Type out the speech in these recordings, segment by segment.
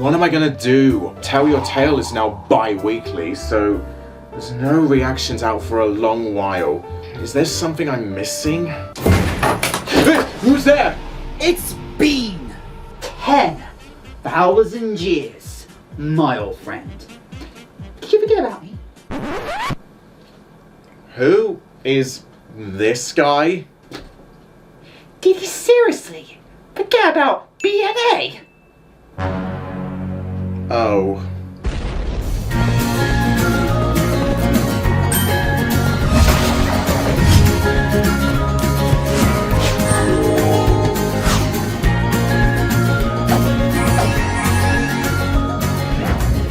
What am I gonna do? Tell Your Tale is now bi-weekly, so there's no reactions out for a long while. Is there something I'm missing? Who's there? It's been 10,000 years, my old friend. Did you forget about me? Who is this guy? Did you seriously forget about BNA? Oh.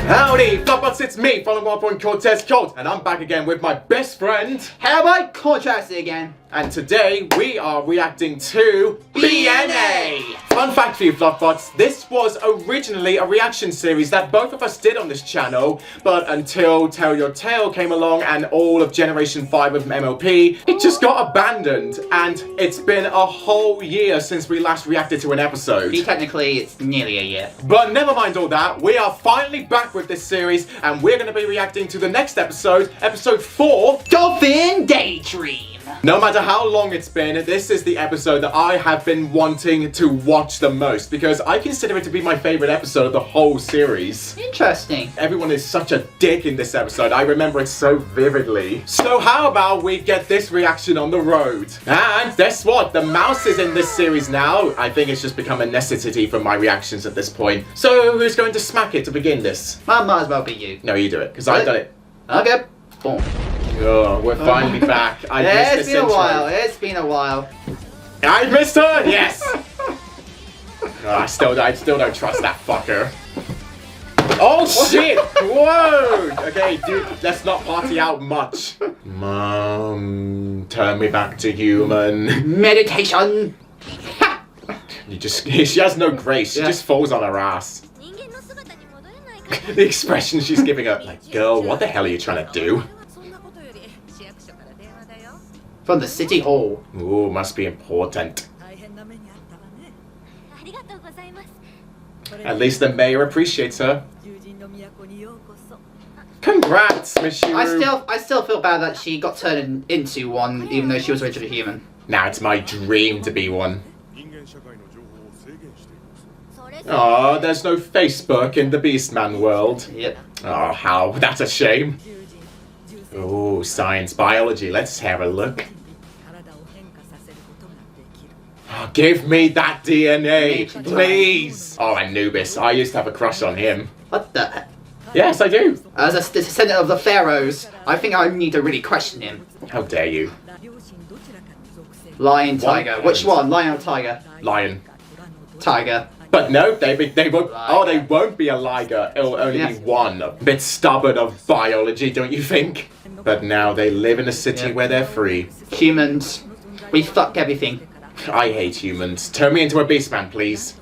Howdy, Flopbots, it's me, FaolanCortez's, and I'm back again with my best friend. How about Cortez again? And today we are reacting to BNA! Fun fact for you, Flopbots, this was originally a reaction series that both of us did on this channel, but until Tell Your Tale came along and all of Generation 5 of MLP, it just got abandoned, and it's been a whole year since we last reacted to an episode. Technically, it's nearly a year. But never mind all that, we are finally back with this series, and we're going to be reacting to the next episode, episode 4, Dolphin Daydream. No matter how long it's been, this is the episode that I have been wanting to watch the most because I consider it to be my favorite episode of the whole series. Interesting. Everyone is such a dick in this episode. I remember it so vividly. So how about we get this reaction on the road? And guess what? The mouse is in this series now. I think it's just become a necessity for my reactions at this point. So who's going to smack it to begin this? Might as well be you. No, you do it, because I've done it. Okay. Boom. Oh, we're finally back. I missed It's this been a intro. while. It's been a while. I missed her! Yes! I still don't trust that fucker. Oh shit! Whoa! Okay, dude, let's not party out much. Mom, turn me back to human. Meditation. She has no grace. She just falls on her ass. The expression she's giving her, like, girl, what the hell are you trying to do? From the city hall. Ooh, must be important. At least the mayor appreciates her. Congrats, Michiru. I still feel bad that she got turned into one, even though she was originally human. Now it's my dream to be one. Oh, there's no Facebook in the Beastman world. Yep. Oh, how? That's a shame. Oh, science, biology. Let's have a look. Oh, give me that DNA, please. Oh, Anubis. I used to have a crush on him. What the heck? Yes, I do. As a descendant of the pharaohs, I think I need to really question him. How dare you? Lion, tiger. Which one? Lion or tiger? Lion. Tiger. But no, they won't. Oh, they won't be a liger. It'll only be one. A bit stubborn of biology, don't you think? But now they live in a city where they're free. Humans. We fuck everything. I hate humans. Turn me into a beastman, please.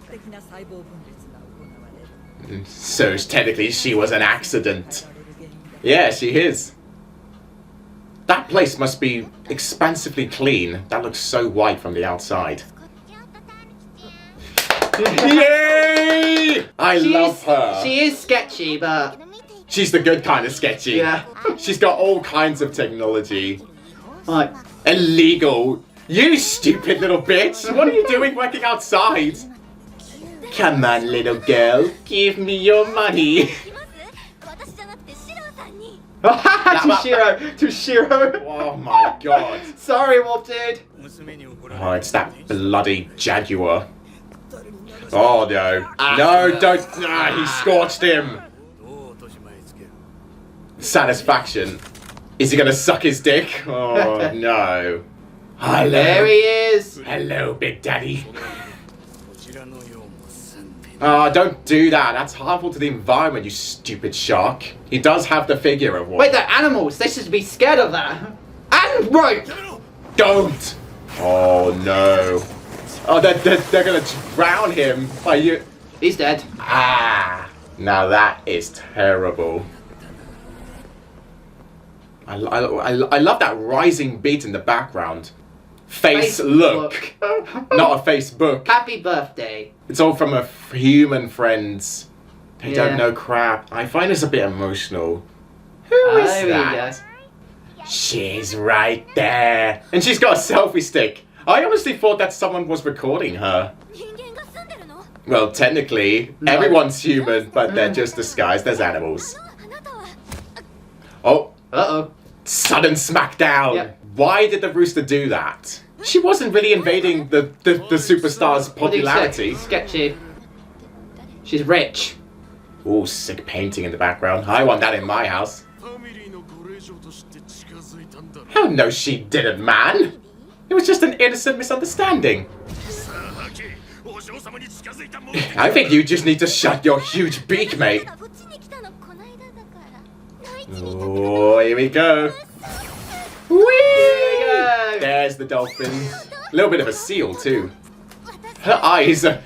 So technically she was an accident. Yeah, she is. That place must be expansively clean. That looks so white from the outside. Yay! I love her. She is sketchy, but... She's the good kind of sketchy. Yeah. She's got all kinds of technology. Like... Illegal. You stupid little bitch. What are you doing working outside? Come on, little girl. Give me your money. To Shirou. Oh my god. Sorry, Wolf Dude. Oh, it's that bloody jaguar. Oh no. No, don't. Ah, he scorched him. Satisfaction. Is he gonna suck his dick? Oh no. Hello. There he is. Hello, Big Daddy. Oh, don't do that. That's harmful to the environment, you stupid shark. He does have the figure of one. Wait, they're animals. They should be scared of that. And rope. Don't. Oh no. Oh, they're gonna drown him. Are you? He's dead. Ah. Now that is terrible. I love that rising beat in the background. Face look. Not a Facebook. Happy birthday. It's all from a human friend's They don't know crap. I find this a bit emotional. Who is that? She's right there. And she's got a selfie stick. I honestly thought that someone was recording her. Well, technically, everyone's human, but they're just disguised as animals. Oh. Uh-oh. Sudden smackdown. Yep. Why did the rooster do that? She wasn't really invading the superstar's popularity. Sketchy. She's rich. Ooh, sick painting in the background. I want that in my house. Oh, no, she didn't, man. It was just an innocent misunderstanding. I think you just need to shut your huge beak, mate. Oh, here we go. Whee! There's the dolphin. A little bit of a seal, too. Her eyes, I'm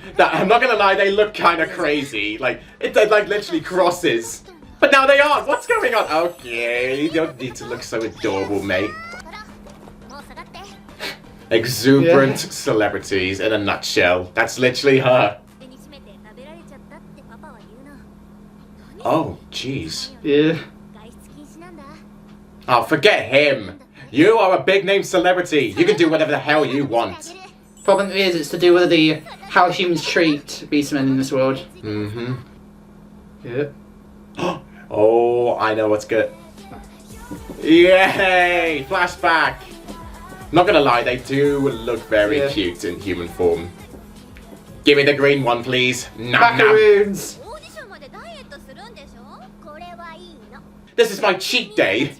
not gonna lie, they look kind of crazy. Like, they're like literally crosses. But now they aren't. What's going on? Okay, you don't need to look so adorable, mate. Exuberant celebrities in a nutshell. That's literally her. Oh, jeez. Yeah. Oh, forget him. You are a big name celebrity. You can do whatever the hell you want. Problem is, it's to do with how humans treat beastmen in this world. Mm-hmm. Yeah. Oh, I know what's good. Yay! Flashback. Not gonna lie, they do look very cute in human form. Give me the green one, please. Macaroons! This is my cheat day.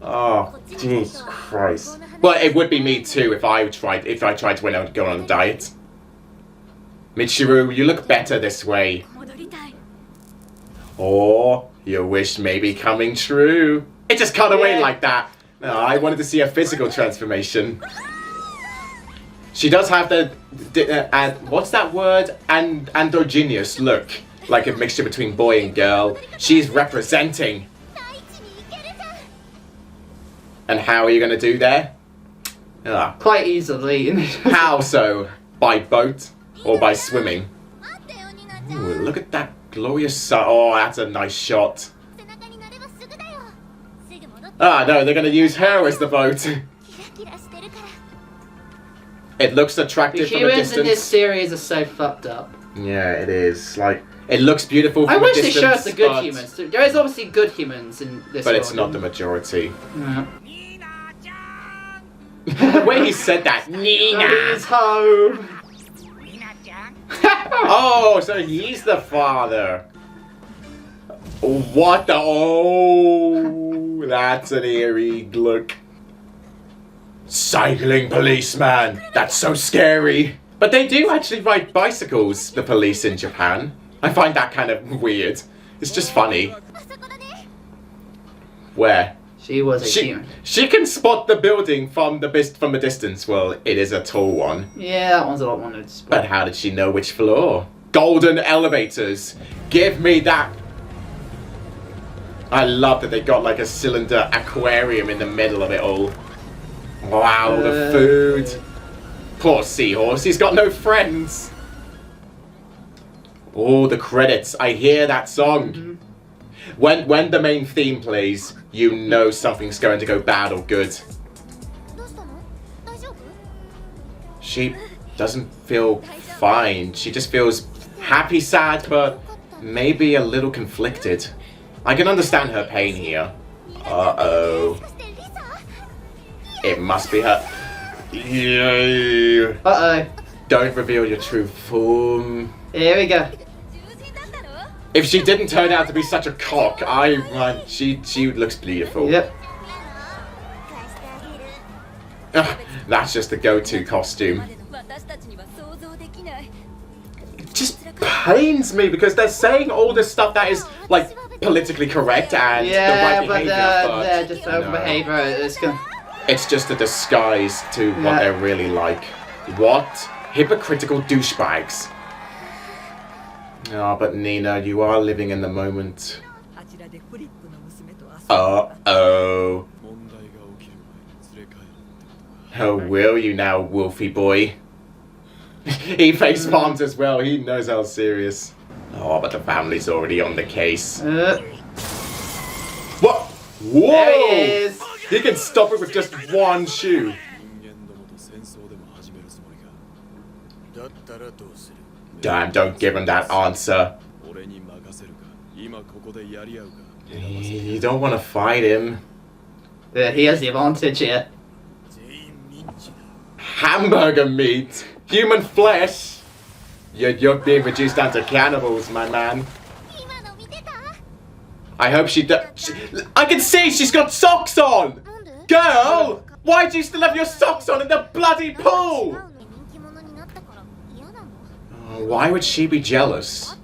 Oh, Jesus Christ. Well, it would be me too if I tried to go on a diet. Michiru, you look better this way. Or your wish may be coming true. It just cut away like that. No, I wanted to see a physical transformation. She does have the what's that word? Androgynous look, like a mixture between boy and girl. She's representing. And how are you going to do there? Quite easily. How so? By boat or by swimming? Ooh, look at that glorious sun. Oh, that's a nice shot. Ah, no, they're going to use her as the boat. It looks attractive from a distance. The humans in this series are so fucked up. Yeah, it is. Like, it looks beautiful from a distance. I wish they showed us the good humans. There is obviously good humans in this but world. It's not the majority. No. The way he said that. Nina is home. Oh, so he's the father. What the? Oh, that's an eerie look. Cycling policeman. That's so scary. But they do actually ride bicycles, the police in Japan. I find that kind of weird. It's just funny. Where? She was a human. She can spot the building from a distance. Well, it is a tall one. Yeah, that one's a lot more noticeable. But how did she know which floor? Golden elevators. Give me that. I love that they got like a cylinder aquarium in the middle of it all. Wow, the food. Poor seahorse, he's got no friends. Oh, the credits. I hear that song. Mm-hmm. When the main theme plays, you know something's going to go bad or good. She doesn't feel fine. She just feels happy, sad, but maybe a little conflicted. I can understand her pain here. Uh-oh. It must be her. Yeah. Uh-oh. Don't reveal your true form. Here we go. If she didn't turn out to be such a cock, she looks beautiful. Yep. That's just the go-to costume. It just pains me because they're saying all this stuff that is like politically correct and the right behavior. But they're just over behavior. It's just a disguise to what they're really like. What hypocritical douchebags. Oh, but Nina, you are living in the moment. Uh-oh. Oh, will you now, Wolfie boy? He face palms as well. He knows how serious. Oh, but the family's already on the case. There What? Whoa! he is. He can stop it with just one shoe. Damn, don't give him that answer. You don't want to fight him. Yeah, he has the advantage here. Hamburger meat, human flesh. You're being reduced down to cannibals, my man. I hope she does. I can see she's got socks on. Girl, why do you still have your socks on in the bloody pool? Why would she be jealous?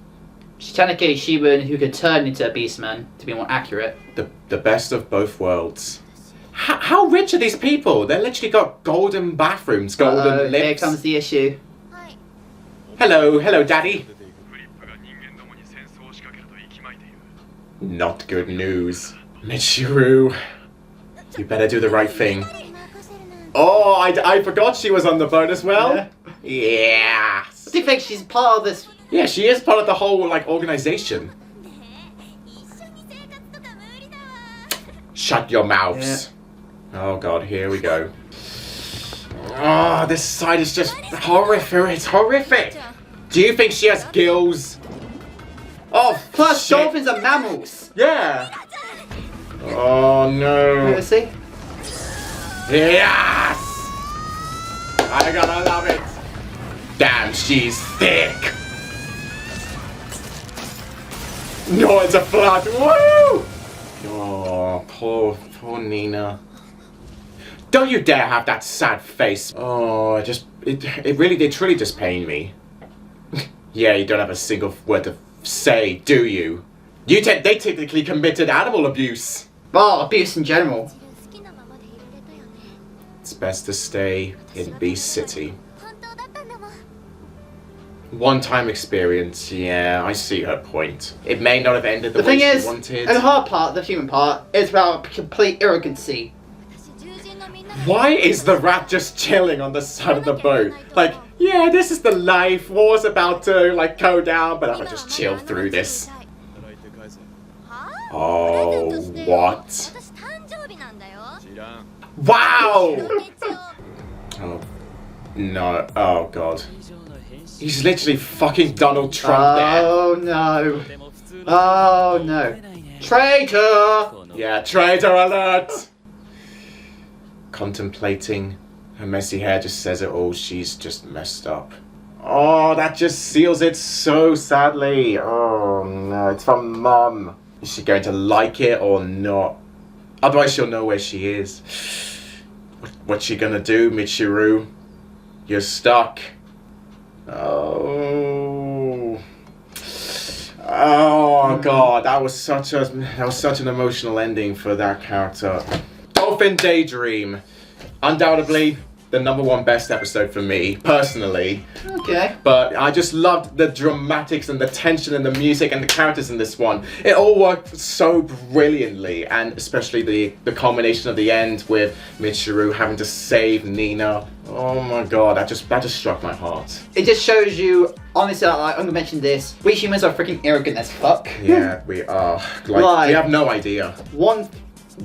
She's technically a human who could turn into a beastman, to be more accurate. The best of both worlds. How rich are these people? They literally got golden bathrooms, golden lips. Here comes the issue. Hello, daddy. Not good news. Michiru, you better do the right thing. Oh, I forgot she was on the boat as well. Yeah. What do you think? She's part of this? Yeah, she is part of the whole, like, organization. Shut your mouths. Yeah. Oh god, here we go. Oh, this side is just horrific. It's horrific. Do you think she has gills? Oh, plus shit. dolphins are mammals. Yeah. Oh no. Let's see. Yes! I gotta love it. Damn, she's thick. No, it's a flood. Woo! Oh, poor Nina. Don't you dare have that sad face. Oh, it really did truly just pain me. Yeah, you don't have a single word to say, do you? They technically committed animal abuse. Well, abuse in general. It's best to stay in Beast City. One-time experience, yeah, I see her point. It may not have ended the way she wanted. And her part, the human part, is about complete arrogancy. Why is the rat just chilling on the side of the boat? Like, yeah, this is the life. War's about to, like, go down, but I'll just chill through this. Oh, what? Wow! Oh, no. Oh, God. He's literally fucking Donald Trump there. Oh, no. Oh, no. Traitor! Yeah, traitor alert! Contemplating. Her messy hair just says it all. She's just messed up. Oh, that just seals it so sadly. Oh, no. It's from Mum. Is she going to like it or not? Otherwise, she'll know where she is. What's she gonna do, Michiru? You're stuck. Oh. Oh god, that was such an emotional ending for that character. Dolphin Daydream. Undoubtedly the #1 best episode for me, personally. Okay. But I just loved the dramatics and the tension and the music and the characters in this one. It all worked so brilliantly, and especially the culmination of the end with Michiru having to save Nina. Oh my god, that just struck my heart. It just shows you, honestly, I'm gonna mention this, we humans are freaking arrogant as fuck. Yeah, we are. Like, we have no idea.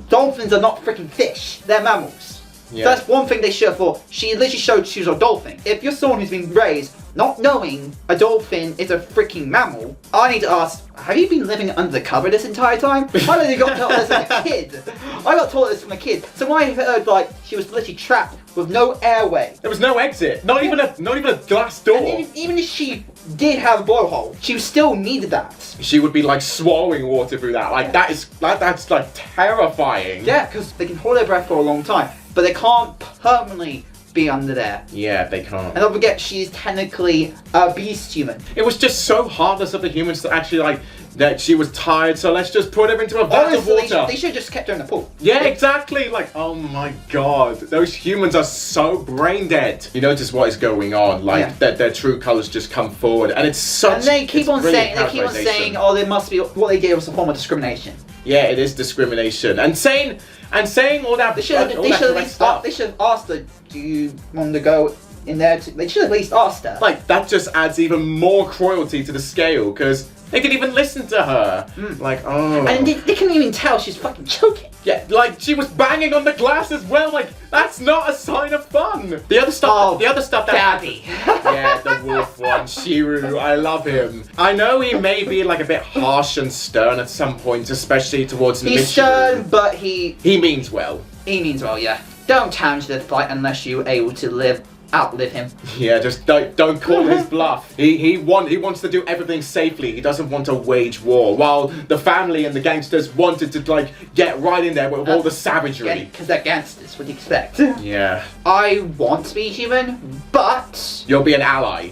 Dolphins are not freaking fish, they're mammals. Yeah. That's one thing they should have thought. She literally showed she was a dolphin. If you're someone who's been raised not knowing a dolphin is a freaking mammal, I need to ask, have you been living under the cover this entire time? I literally got told this as a kid. I got told this from a kid. So when I heard like she was literally trapped with no airway. There was no exit. Not even a glass door. And even if she did have a blowhole, she still needed that. She would be like swallowing water through that. Like that's like terrifying. Yeah, because they can hold their breath for a long time, but they can't permanently be under there. Yeah, they can't. And don't forget, she's technically a beast human. It was just so heartless of the humans to actually like that she was tired, so let's just put her into a vat of water. They should have just kept her in the pool. Yeah, exactly. Like, oh my god, those humans are so brain dead. You notice what is going on, like their true colors just come forward, and it's such. And they keep on saying, oh, there must be what they did was a form of discrimination. Yeah, it is discrimination, and saying all that. They should have asked her, do you want to go in there. They should have at least asked her. Like, that just adds even more cruelty to the scale, because they didn't even listen to her. Like, oh. And they couldn't even tell she's fucking choking. Yeah, like, she was banging on the glass as well. Like, that's not a sign of fun. The other stuff that... Gabby. Yeah, the wolf one, Shirou, I love him. I know he may be like a bit harsh and stern at some points, especially towards Michiru. He's stern, but he means well. He means well, yeah. Don't challenge the fight unless you're able to outlive him. Yeah, just don't call his bluff. He wants to do everything safely. He doesn't want to wage war. While the family and the gangsters wanted to like get right in there with all the savagery. Because they're gangsters. What do you expect? Yeah. I want to be human, but you'll be an ally.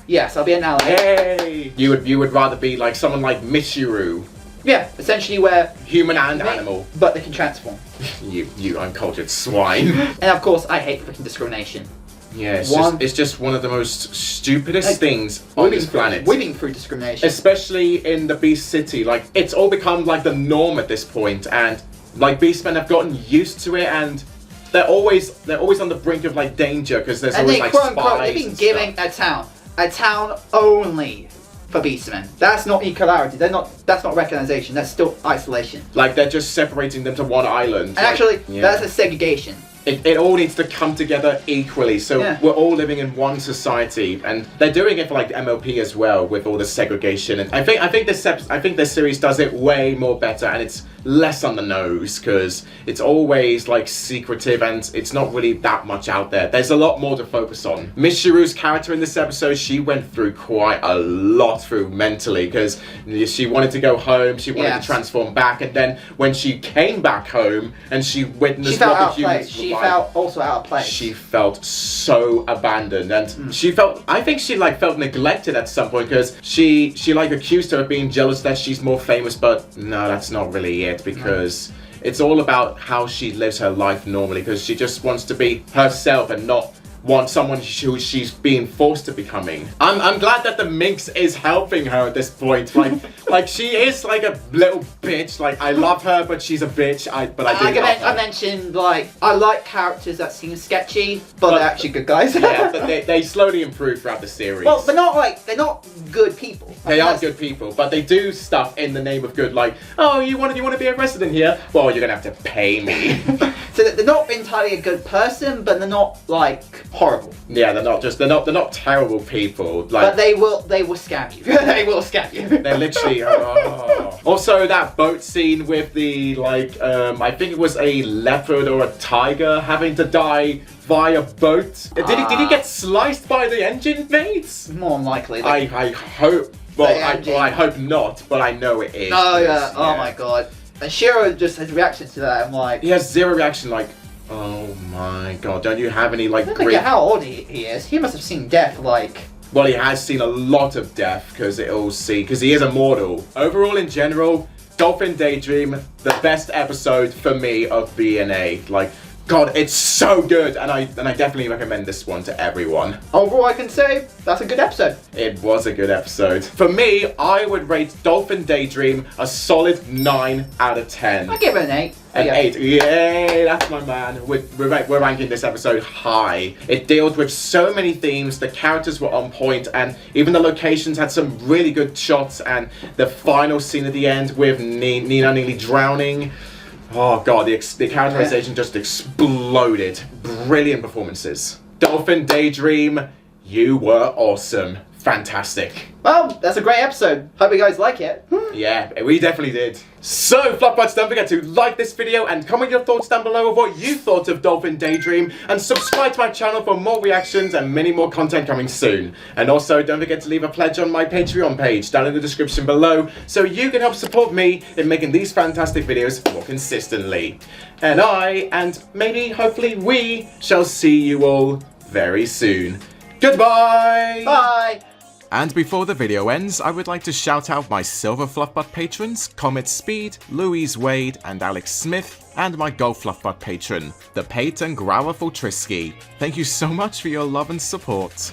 Yes, I'll be an ally. Hey! You would rather be like someone like Michiru. Yeah, essentially where human and animal. But they can transform. you uncultured swine. And of course, I hate freaking discrimination. Yeah, it's just one of the most stupidest things on this planet. We've been through discrimination. Especially in the Beast City. Like, it's all become like the norm at this point, and like Beastmen have gotten used to it, and they're always on the brink of like danger because there's always like spies. They've been giving a town only for Beastmen. That's not equality. That's not recognition. That's still isolation. Like, they're just separating them to one island. And actually, that's a segregation. It all needs to come together equally, so we're all living in one society, and they're doing it for like the MLP as well with all the segregation. And I think this series does it way more better, and it's less on the nose because it's always like secretive and it's not really that much out there. There's a lot more to focus on. Michiru's character in this episode, she went through quite a lot through mentally because she wanted to go home, she wanted to transform back, and then when she came back home and she witnessed what the humans were like, felt also out of place. She felt so abandoned, and I think she like felt neglected at some point because she like accused her of being jealous that she's more famous, but no, that's not really it, because it's all about how she lives her life normally, because she just wants to be herself and not want someone who she's being forced to becoming. I'm glad that the minx is helping her at this point. Like she is like a little bitch. Like, I love her, but she's a bitch. I mentioned, like, I like characters that seem sketchy, but they're actually good guys. Yeah, but they slowly improve throughout the series. Well, they're not good people. They aren't good people, but they do stuff in the name of good. Like, oh, you want to be a resident here? Well, you're gonna have to pay me. So they're not entirely a good person, but they're not like horrible. Yeah, they're not terrible people. Like, but they will scam you. They will scam you. They're literally. Also, that boat scene with the like, I think it was a leopard or a tiger having to die via boat. Did he get sliced by the engine mates? More than likely. I hope. Well, I hope not, but I know it is. Oh yeah. Oh my god. And Shirou just has reactions to that. I'm like, he has zero reaction. Like, oh my god, don't you have any like? Look at how old he is. He must have seen death like. Well, he has seen a lot of death because he is immortal. Overall, in general, Dolphin Daydream, the best episode for me of BNA. Like, God, it's so good, and I definitely recommend this one to everyone. Overall, I can say that's a good episode. It was a good episode. For me, I would rate Dolphin Daydream a solid 9 out of 10. I give it an 8. An 8. Yay, that's my man. We're ranking this episode high. It dealt with so many themes, the characters were on point, and even the locations had some really good shots, and the final scene at the end with Nina nearly drowning. Oh god, the characterization just exploded. Brilliant performances. Dolphin Daydream, you were awesome. Fantastic. Well, that's a great episode. Hope you guys like it. Yeah, we definitely did. So, Flopbots, don't forget to like this video and comment your thoughts down below of what you thought of Dolphin Daydream, and subscribe to my channel for more reactions and many more content coming soon. And also, don't forget to leave a pledge on my Patreon page down in the description below so you can help support me in making these fantastic videos more consistently. And maybe, hopefully, we shall see you all very soon. Goodbye! Bye! And before the video ends, I would like to shout out my Silver Fluffbutt patrons, Comet Speed, Louise Wade, and Alex Smith, and my Gold Fluffbutt patron, the Pate and Grauer Fultrisky. Thank you so much for your love and support.